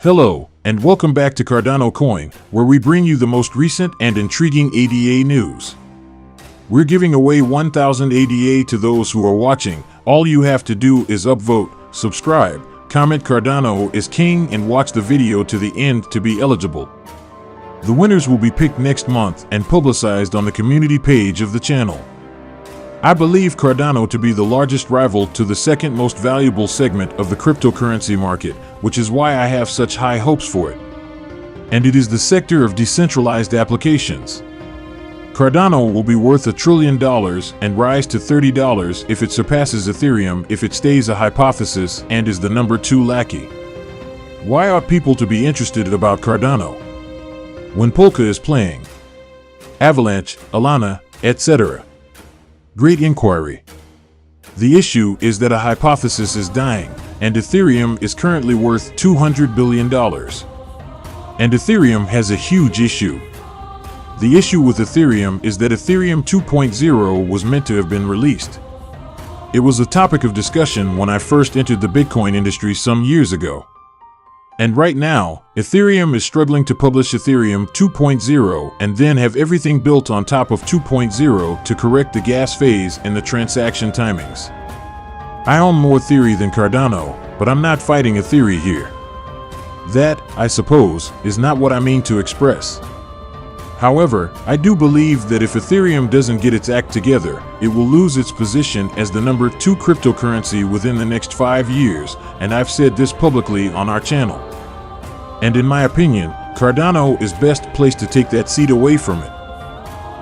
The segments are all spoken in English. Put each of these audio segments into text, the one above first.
Hello, and welcome back to Cardano Coin, where we bring you the most recent and intriguing ADA news. We're giving away 1,000 ADA to those who are watching. All you have to do is upvote, subscribe, comment Cardano is king, and watch the video to the end to be eligible. The winners will be picked next month and publicized on the community page of the channel. I believe Cardano to be the largest rival to the second most valuable segment of the cryptocurrency market, which is why I have such high hopes for it. And it is the sector of decentralized applications. Cardano will be worth $1 trillion and rise to $30 if it surpasses Ethereum if it stays a hypothesis and is the number 2 lackey. Why are people to be interested about Cardano? When Polka is playing, Avalanche, Alana, etc. Great inquiry. The issue is that a hypothesis is dying, and Ethereum is currently worth $200 billion. And Ethereum has a huge issue. The issue with Ethereum is that Ethereum 2.0 was meant to have been released. It was a topic of discussion when I first entered the Bitcoin industry some years ago. And right now, Ethereum is struggling to publish Ethereum 2.0 and then have everything built on top of 2.0 to correct the gas phase and the transaction timings. I own more theory than Cardano, but I'm not fighting a theory here. That, I suppose, is not what I mean to express. However, I do believe that if Ethereum doesn't get its act together, it will lose its position as the number 2 cryptocurrency within the next 5 years, and I've said this publicly on our channel. And in my opinion, Cardano is best placed to take that seat away from it.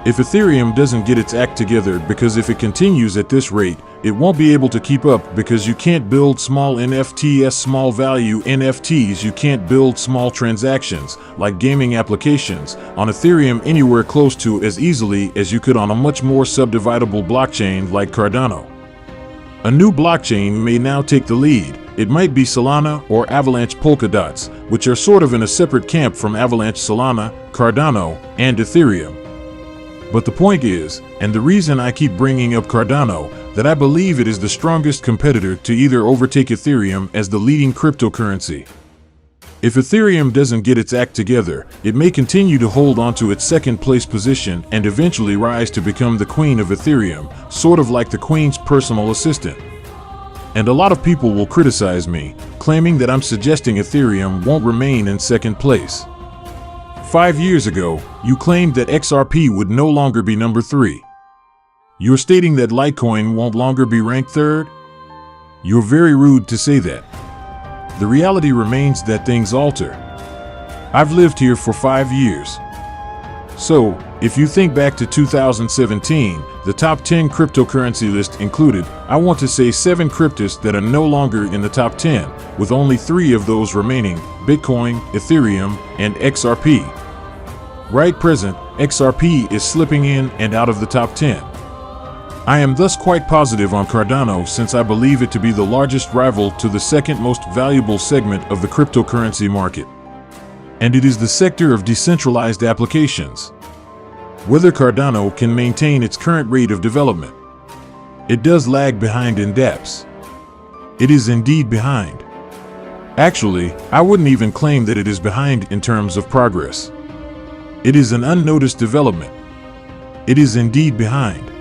If Ethereum doesn't get its act together, because if it continues at this rate, it won't be able to keep up, because you can't build small NFTs, small value NFTs, you can't build small transactions, like gaming applications, on Ethereum anywhere close to as easily as you could on a much more subdividable blockchain like Cardano. A new blockchain may now take the lead. It might be Solana or Avalanche Polkadots, which are sort of in a separate camp from Avalanche, Solana, Cardano, and Ethereum. But the point is, and the reason I keep bringing up Cardano, that I believe it is the strongest competitor to either overtake Ethereum as the leading cryptocurrency. If Ethereum doesn't get its act together, it may continue to hold onto its second place position and eventually rise to become the queen of Ethereum, sort of like the queen's personal assistant. And a lot of people will criticize me, claiming that I'm suggesting Ethereum won't remain in second place. 5 years ago, you claimed that XRP would no longer be number 3. You're stating that Litecoin won't longer be ranked 3rd? You're very rude to say that. The reality remains that things alter. I've lived here for 5 years. So, if you think back to 2017, the top 10 cryptocurrency list included, I want to say 7 cryptos that are no longer in the top 10, with only 3 of those remaining: Bitcoin, Ethereum, and XRP. Right present, XRP is slipping in and out of the top 10. I am thus quite positive on Cardano, since I believe it to be the largest rival to the second most valuable segment of the cryptocurrency market. And it is the sector of decentralized applications. Whether Cardano can maintain its current rate of development. It does lag behind in dApps. It is indeed behind. Actually, I wouldn't even claim that it is behind in terms of progress. It is an unnoticed development. It is indeed behind.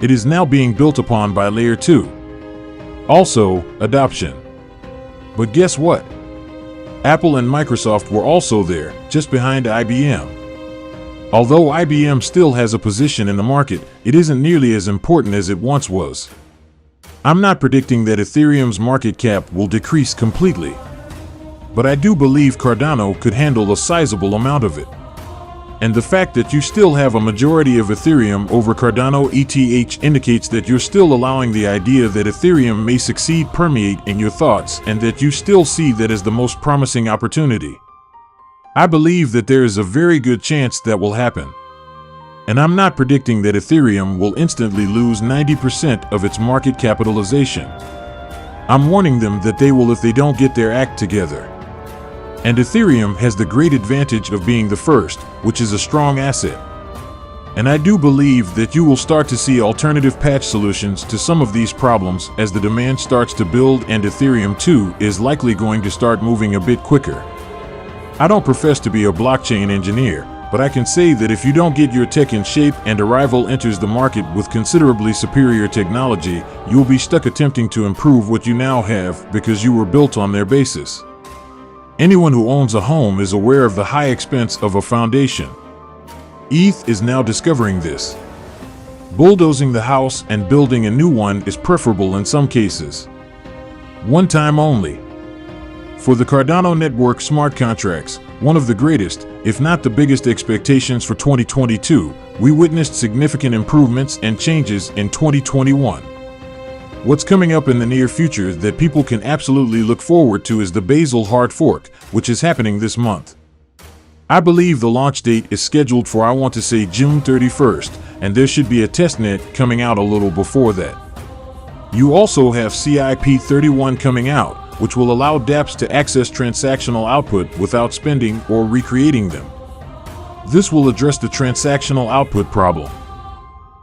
It is now being built upon by Layer 2. Also, adoption. But guess what? Apple and Microsoft were also there, just behind IBM. Although IBM still has a position in the market, it isn't nearly as important as it once was. I'm not predicting that Ethereum's market cap will decrease completely. But I do believe Cardano could handle a sizable amount of it. And the fact that you still have a majority of Ethereum over Cardano ETH indicates that you're still allowing the idea that Ethereum may succeed permeate in your thoughts, and that you still see that as the most promising opportunity. I believe that there is a very good chance that will happen. And I'm not predicting that Ethereum will instantly lose 90% of its market capitalization. I'm warning them that they will if they don't get their act together. And Ethereum has the great advantage of being the first, which is a strong asset. And I do believe that you will start to see alternative patch solutions to some of these problems as the demand starts to build, and Ethereum too is likely going to start moving a bit quicker. I don't profess to be a blockchain engineer, but I can say that if you don't get your tech in shape and a rival enters the market with considerably superior technology, you'll be stuck attempting to improve what you now have because you were built on their basis. Anyone who owns a home is aware of the high expense of a foundation. ETH is now discovering this. Bulldozing the house and building a new one is preferable in some cases. One time only. For the Cardano network smart contracts, one of the greatest, if not the biggest expectations for 2022, we witnessed significant improvements and changes in 2021. What's coming up in the near future that people can absolutely look forward to is the Basel hard fork, which is happening this month. I believe the launch date is scheduled for, I want to say, June 31st, and there should be a testnet coming out a little before that. You also have CIP31 coming out, which will allow dApps to access transactional output without spending or recreating them. This will address the transactional output problem.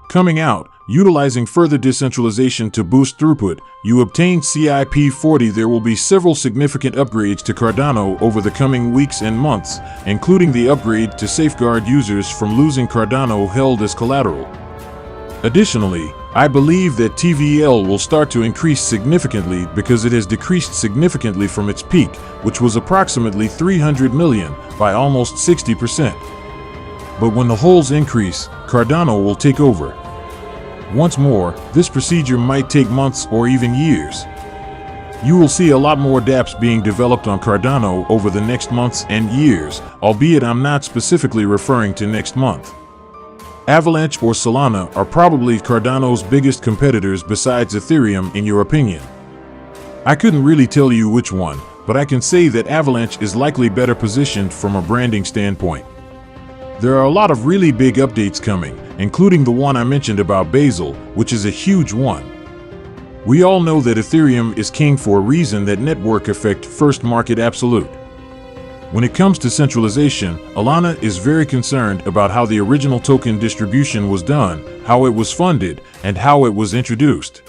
Coming out, utilizing further decentralization to boost throughput, you obtain CIP40. There will be several significant upgrades to Cardano over the coming weeks and months, including the upgrade to safeguard users from losing Cardano held as collateral. Additionally, I believe that TVL will start to increase significantly because it has decreased significantly from its peak, which was approximately 300 million, by almost 60%. But when the holes increase, Cardano will take over. Once more, this procedure might take months or even years. You will see a lot more dApps being developed on Cardano over the next months and years, albeit I'm not specifically referring to next month. Avalanche or Solana are probably Cardano's biggest competitors besides Ethereum, in your opinion. I couldn't really tell you which one, but I can say that Avalanche is likely better positioned from a branding standpoint. There are a lot of really big updates coming, including the one I mentioned about Basel, which is a huge one. We all know that Ethereum is king for a reason, that network effect, first market absolute. When it comes to centralization, Alana is very concerned about how the original token distribution was done, how it was funded, and how it was introduced.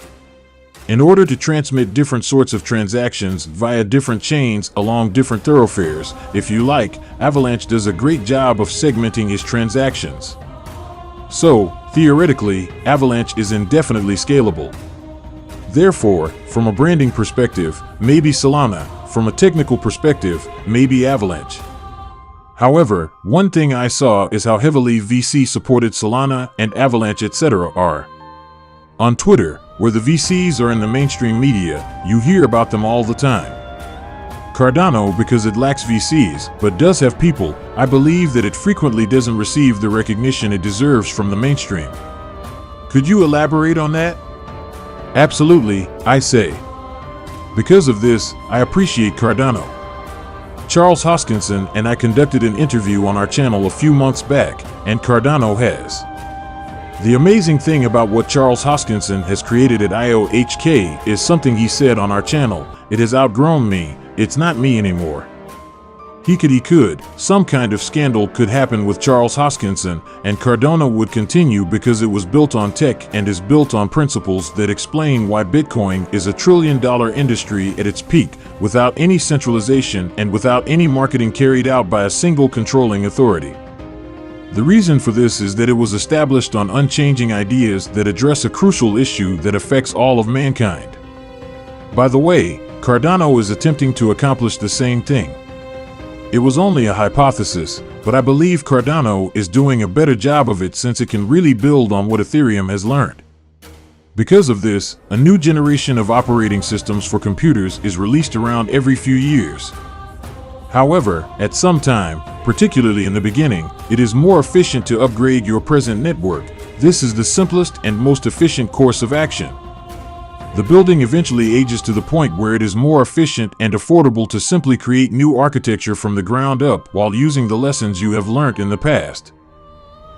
In order to transmit different sorts of transactions via different chains along different thoroughfares, if you like, Avalanche does a great job of segmenting its transactions. So, theoretically, Avalanche is indefinitely scalable. Therefore, from a branding perspective, maybe Solana; from a technical perspective, maybe Avalanche. However, one thing I saw is how heavily VC supported Solana and Avalanche etc. are. On Twitter, where the VCs are in the mainstream media, you hear about them all the time. Cardano, because it lacks VCs, but does have people, I believe that it frequently doesn't receive the recognition it deserves from the mainstream. Could you elaborate on that? Absolutely, I say. Because of this, I appreciate Cardano. Charles Hoskinson and I conducted an interview on our channel a few months back, and Cardano has. The amazing thing about what Charles Hoskinson has created at IOHK is something he said on our channel: it has outgrown me, it's not me anymore. He could. Some kind of scandal could happen with Charles Hoskinson, and Cardano would continue because it was built on tech and is built on principles that explain why Bitcoin is a $1 trillion industry at its peak, without any centralization and without any marketing carried out by a single controlling authority. The reason for this is that it was established on unchanging ideas that address a crucial issue that affects all of mankind. By the way, Cardano is attempting to accomplish the same thing. It was only a hypothesis, but I believe Cardano is doing a better job of it since it can really build on what Ethereum has learned. Because of this, a new generation of operating systems for computers is released around every few years. However, at some time, particularly in the beginning, it is more efficient to upgrade your present network. This is the simplest and most efficient course of action. The building eventually ages to the point where it is more efficient and affordable to simply create new architecture from the ground up while using the lessons you have learnt in the past.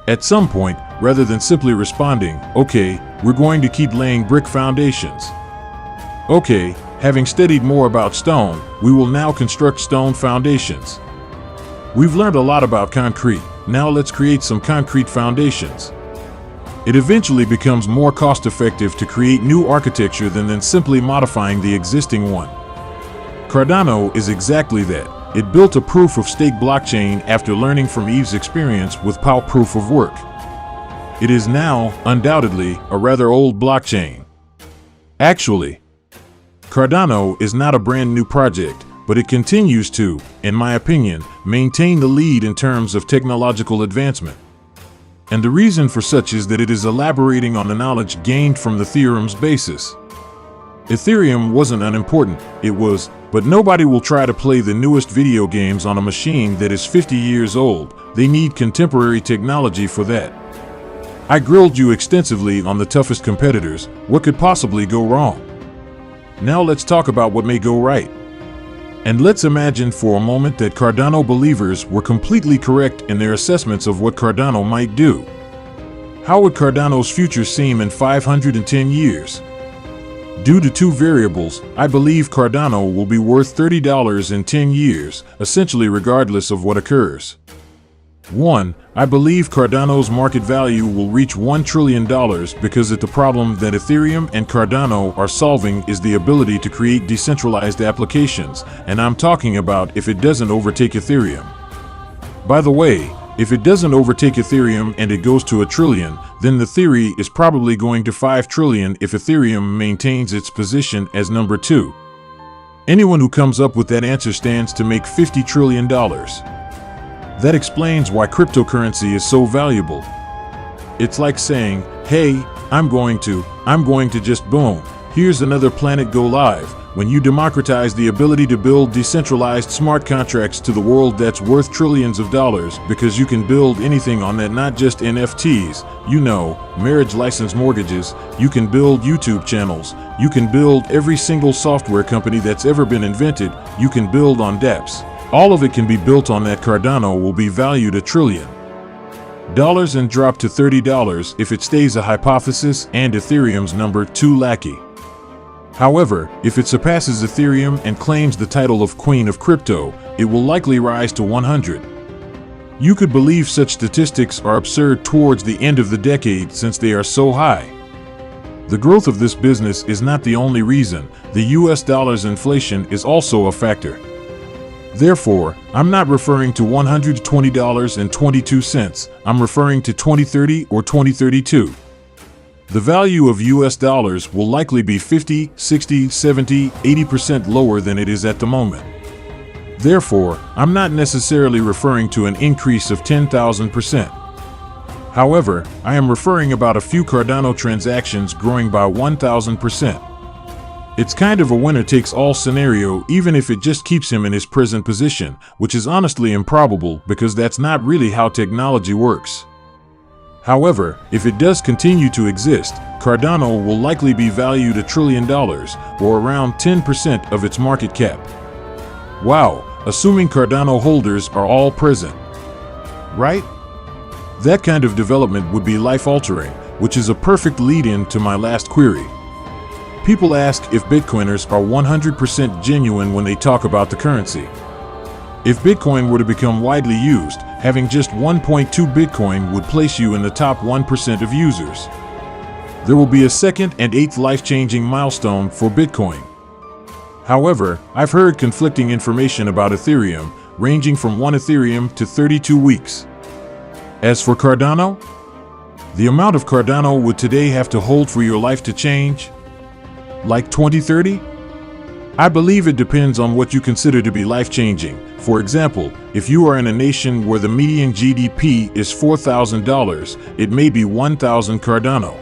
At some point, rather than simply responding, "Okay, we're going to keep laying brick foundations. Okay, having studied more about stone, we will now construct stone foundations. We've learned a lot about concrete, now let's create some concrete foundations." It eventually becomes more cost-effective to create new architecture than simply modifying the existing one. Cardano is exactly that. It built a proof-of-stake blockchain after learning from Eve's experience with PoW proof of work. It is now, undoubtedly, a rather old blockchain. Actually, Cardano is not a brand new project, but it continues to, in my opinion, maintain the lead in terms of technological advancement. And the reason for such is that it is elaborating on the knowledge gained from the theorem's basis. Ethereum wasn't unimportant, it was, but nobody will try to play the newest video games on a machine that is 50 years old. They need contemporary technology for that. I grilled you extensively on the toughest competitors. What could possibly go wrong? Now let's talk about what may go right. And let's imagine for a moment that Cardano believers were completely correct in their assessments of what Cardano might do. How would Cardano's future seem in 510 years? Due to two variables, I believe Cardano will be worth $30 in 10 years, essentially regardless of what occurs. 1. I believe Cardano's market value will reach $1 trillion because the problem that Ethereum and Cardano are solving is the ability to create decentralized applications, and I'm talking about if it doesn't overtake Ethereum. By the way, if it doesn't overtake Ethereum and it goes to $1 trillion, then the theory is probably going to $5 trillion if Ethereum maintains its position as number 2. Anyone who comes up with that answer stands to make $50 trillion. That explains why cryptocurrency is so valuable. It's like saying, hey, I'm going to just boom. Here's another planet go live. When you democratize the ability to build decentralized smart contracts to the world, that's worth trillions of dollars because you can build anything on that, not just NFTs, marriage license mortgages, you can build YouTube channels, you can build every single software company that's ever been invented, you can build on dApps. All of it can be built on that. Cardano will be valued $1 trillion and drop to $30 if it stays a hypothesis and Ethereum's number 2 lackey. However, if it surpasses Ethereum and claims the title of Queen of Crypto, it will likely rise to 100. You could believe such statistics are absurd towards the end of the decade since they are so high. The growth of this business is not the only reason. The US dollar's inflation is also a factor. Therefore, I'm not referring to $120.22, I'm referring to 2030 or 2032. The value of US dollars will likely be 50, 60, 70, 80% lower than it is at the moment. Therefore, I'm not necessarily referring to an increase of 10,000%. However, I am referring about a few Cardano transactions growing by 1,000%. It's kind of a winner-takes-all scenario, even if it just keeps him in his present position, which is honestly improbable because that's not really how technology works. However, if it does continue to exist, Cardano will likely be valued $1 trillion, or around 10% of its market cap. Wow, assuming Cardano holders are all present. Right? That kind of development would be life-altering, which is a perfect lead-in to my last query. People ask if Bitcoiners are 100% genuine when they talk about the currency. If Bitcoin were to become widely used, having just 1.2 Bitcoin would place you in the top 1% of users. There will be a second and 8th life-changing milestone for Bitcoin. However, I've heard conflicting information about Ethereum, ranging from 1 Ethereum to 32 weeks. As for Cardano, the amount of Cardano would today have to hold for your life to change? Like 2030? I believe it depends on what you consider to be life-changing. For example, if you are in a nation where the median GDP is $4,000, it may be 1,000 Cardano.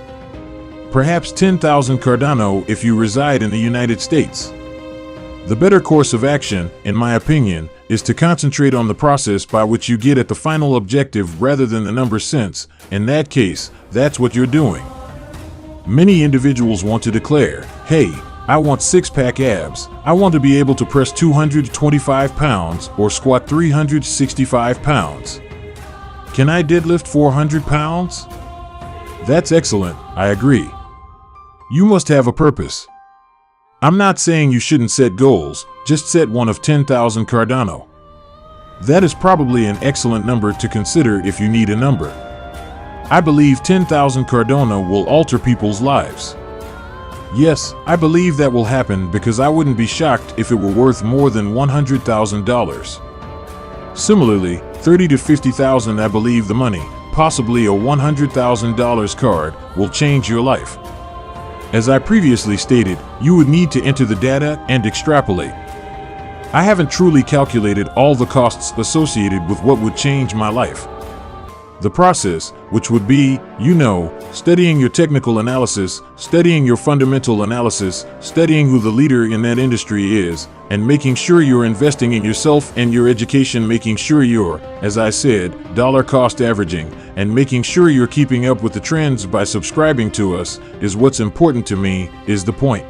Perhaps 10,000 Cardano if you reside in the United States. The better course of action, in my opinion, is to concentrate on the process by which you get at the final objective rather than the number, since, in that case, that's what you're doing. Many individuals want to declare, hey, I want six-pack abs, I want to be able to press 225 pounds or squat 365 pounds. Can I deadlift 400 pounds? That's excellent, I agree. You must have a purpose. I'm not saying you shouldn't set goals, just set one of 10,000 Cardano. That is probably an excellent number to consider if you need a number. I believe 10,000 Cardano will alter people's lives. Yes, I believe that will happen because I wouldn't be shocked if it were worth more than $100,000. Similarly, 30 to 50,000, I believe the money, possibly a $100,000 card, will change your life. As I previously stated, you would need to enter the data and extrapolate. I haven't truly calculated all the costs associated with what would change my life. The process, which would be, studying your technical analysis, studying your fundamental analysis, studying who the leader in that industry is, and making sure you're investing in yourself and your education, making sure you're, as I said, dollar cost averaging, and making sure you're keeping up with the trends by subscribing to us, is what's important to me, is the point.